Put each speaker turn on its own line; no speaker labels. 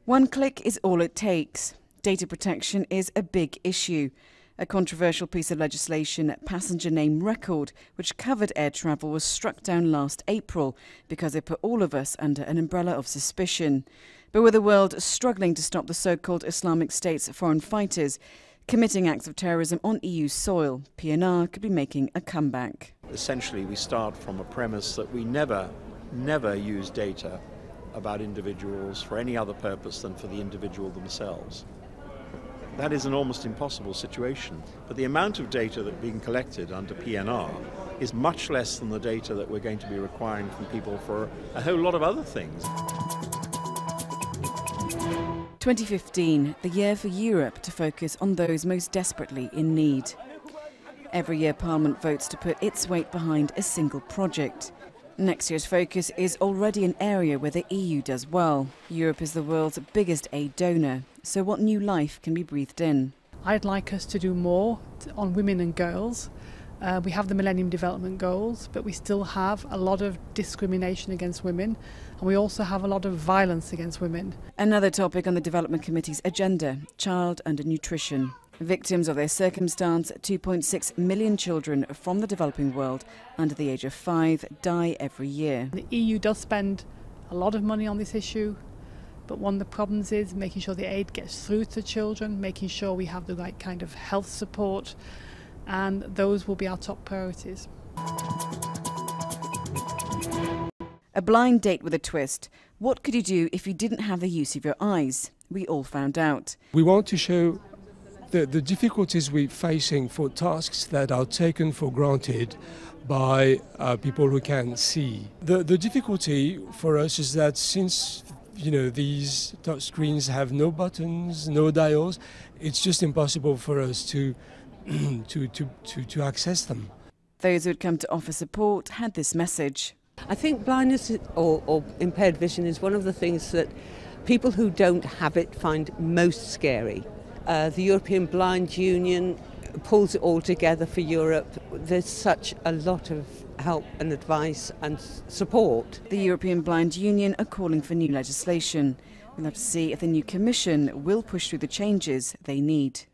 One click is all it takes. Data protection is a big issue. A controversial piece of legislation, Passenger Name Record, which covered air travel, was struck down last April because it put all of us under an umbrella of suspicion. But with the world struggling to stop the so-called Islamic State's foreign fighters committing acts of terrorism on EU soil, PNR could be making a comeback.
Essentially, we start from a premise that we never use data about individuals for any other purpose than for the individual themselves. That is an almost impossible situation. But the amount of data that's being collected under PNR is much less than the data that we're going to be requiring from people for a whole lot of other things.
2015, the year for Europe to focus on those most desperately in need. Every year Parliament votes to put its weight behind a single project. Next year's focus is already an area where the EU does well. Europe is the world's biggest aid donor, so what new life can be breathed in?
I'd like us to do more on women and girls. We have the Millennium Development Goals, but we still have a lot of discrimination against women, and we also have a lot of violence against women.
Another topic on the Development Committee's agenda, child undernutrition. Victims of their circumstance, 2.6 million children from the developing world under the age of 5 die every year.
The EU does spend a lot of money on this issue, but one of the problems is making sure the aid gets through to children, making sure we have the right kind of health support, and those will be our top priorities.
A blind date with a twist. What could you do if you didn't have the use of your eyes? We all found out.
We want to show the difficulties we're facing for tasks that are taken for granted by people who can see. The difficulty for us is that since these touch screens have no buttons, no dials, it's just impossible for us to access them.
Those who had come to offer support had this message.
I think blindness or impaired vision is one of the things that people who don't have it find most scary. The European Blind Union pulls it all together for Europe. There's such a lot of help and advice and support.
The European Blind Union are calling for new legislation. We'll have to see if the new Commission will push through the changes they need.